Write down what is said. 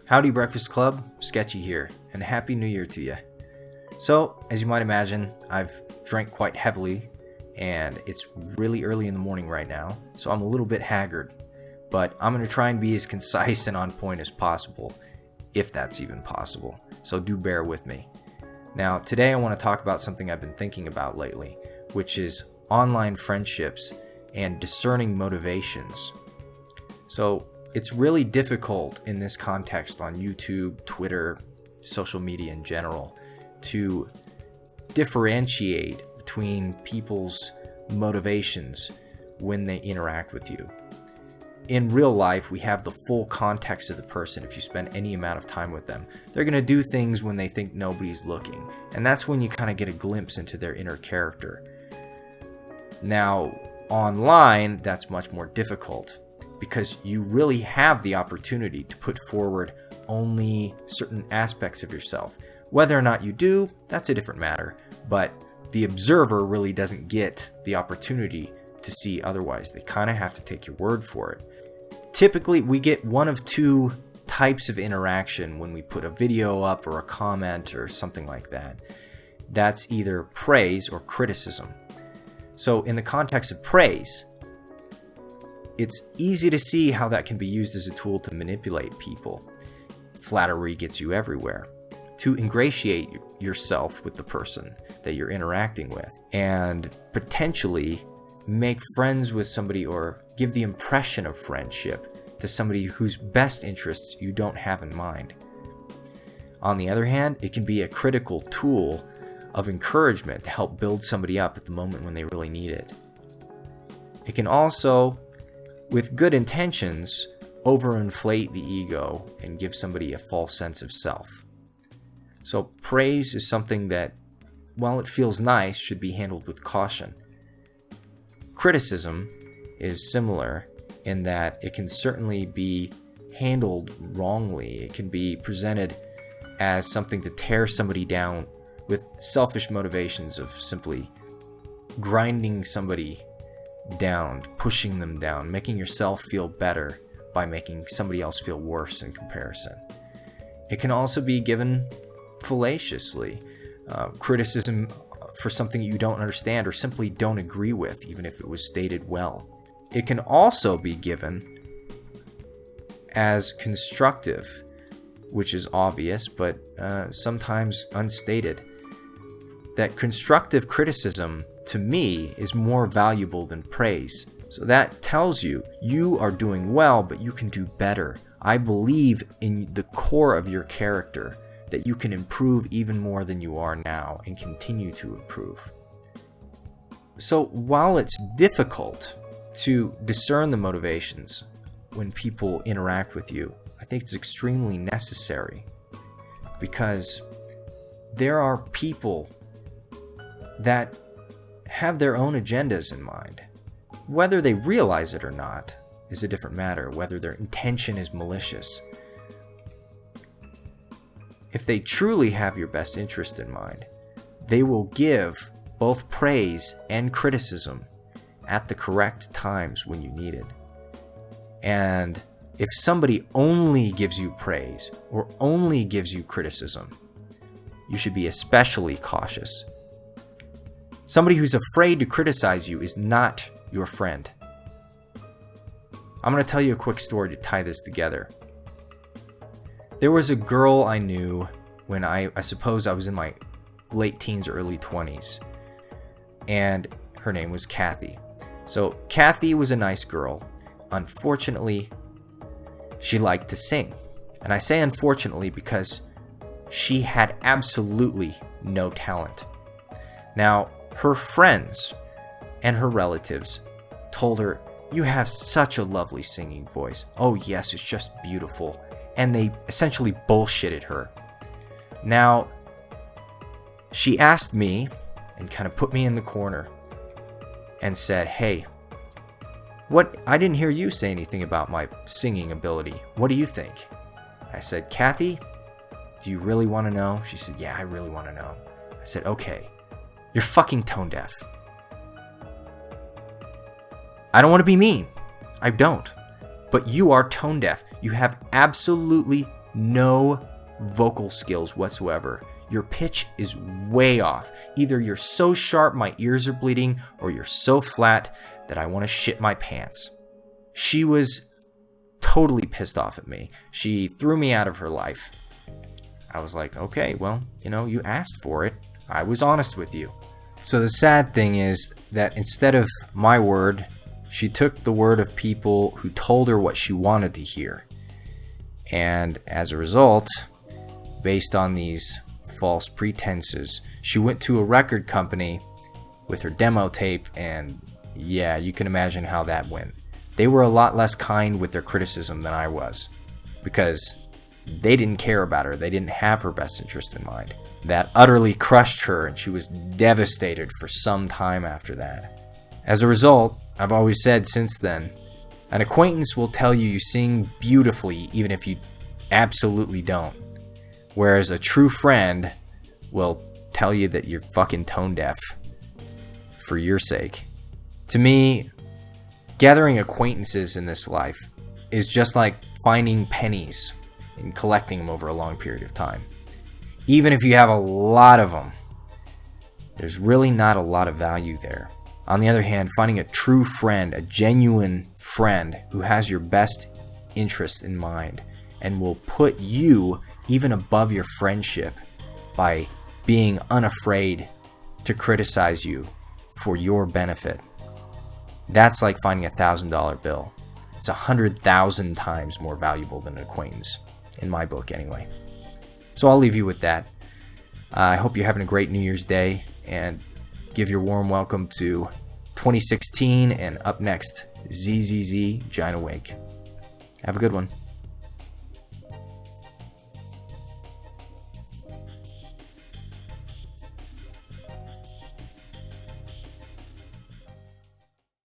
Howdy Breakfast Club, Sketchy here, and Happy New Year to you. So, as you might imagine, I've drank quite heavily, and it's really early in the morning right now, so I'm a little bit haggard. But I'm going to try and be as concise and on point as possible, if that's even possible, so do bear with me. Now, today I want to talk about something I've been thinking about lately, which is online friendships and discerning motivations. So, it's really difficult in this context on YouTube, Twitter, social media in general, to differentiate between people's motivations when they interact with you. In real life, we have the full context of the person. If you spend any amount of time with them, they're going to do things when they think nobody's looking. And that's when you kind of get a glimpse into their inner character. Now, online, that's much more difficult, because you really have the opportunity to put forward only certain aspects of yourself. Whether or not you do, that's a different matter, but the observer really doesn't get the opportunity to see otherwise. They kind of have to take your word for it. Typically, we get one of two types of interaction when we put a video up or a comment or something like that. That's either praise or criticism. So in the context of praise, it's easy to see how that can be used as a tool to manipulate people. Flattery gets you everywhere. To ingratiate yourself with the person that you're interacting with and potentially make friends with somebody or give the impression of friendship to somebody whose best interests you don't have in mind. On the other hand, it can be a critical tool of encouragement to help build somebody up at the moment when they really need it. It can also, with good intentions, overinflate the ego and give somebody a false sense of self. So praise is something that, while it feels nice, should be handled with caution. Criticism is similar in that it can certainly be handled wrongly. It can be presented as something to tear somebody down with selfish motivations of simply grinding somebody down, pushing them down, making yourself feel better by making somebody else feel worse in comparison. It can also be given fallaciously. Criticism for something you don't understand or simply don't agree with, even if it was stated well. It can also be given as constructive, which is obvious, but sometimes unstated. That constructive criticism, to me, is more valuable than praise. So that tells you you are doing well, but you can do better. I believe in the core of your character that you can improve even more than you are now and continue to improve. So while it's difficult to discern the motivations when people interact with you, I think it's extremely necessary, because there are people that have their own agendas in mind. Whether they realize it or not is a different matter, whether their intention is malicious. If they truly have your best interest in mind, they will give both praise and criticism at the correct times when you need it. And if somebody only gives you praise or only gives you criticism, you should be especially cautious. Somebody who's afraid to criticize you is not your friend. I'm going to tell you a quick story to tie this together. There was a girl I knew when I suppose I was in my late teens or early 20s, and her name was Kathy. So Kathy was a nice girl. Unfortunately, she liked to sing. And I say unfortunately because she had absolutely no talent. Now, her friends and her relatives told her, "You have such a lovely singing voice. Oh yes, it's just beautiful." And they essentially bullshitted her. Now, she asked me and kind of put me in the corner and said, "Hey, I didn't hear you say anything about my singing ability. What do you think?" I said, "Kathy, do you really want to know?" She said, "Yeah, I really want to know." I said, "Okay, you're fucking tone deaf." I don't want to be mean. I don't. But you are tone deaf. You have absolutely no vocal skills whatsoever. Your pitch is way off. Either you're so sharp my ears are bleeding, or you're so flat that I want to shit my pants. She was totally pissed off at me. She threw me out of her life. I was like, okay, well, you asked for it. I was honest with you. So the sad thing is that instead of my word, she took the word of people who told her what she wanted to hear. And as a result, based on these false pretenses, she went to a record company with her demo tape, and yeah, you can imagine how that went. They were a lot less kind with their criticism than I was, because they didn't care about her. They didn't have her best interest in mind. That utterly crushed her, and she was devastated for some time after that. As a result, I've always said since then, an acquaintance will tell you sing beautifully even if you absolutely don't. Whereas a true friend will tell you that you're fucking tone deaf for your sake. To me, gathering acquaintances in this life is just like finding pennies and collecting them over a long period of time. Even if you have a lot of them, there's really not a lot of value there. On the other hand, finding a true friend, a genuine friend who has your best interest in mind and will put you even above your friendship by being unafraid to criticize you for your benefit. That's like finding $1,000 bill. It's 100,000 times more valuable than an acquaintance, in my book anyway. So I'll leave you with that. I hope you're having a great New Year's Day, and give your warm welcome to 2016, and up next, ZZZ Giant Awake. Have a good one.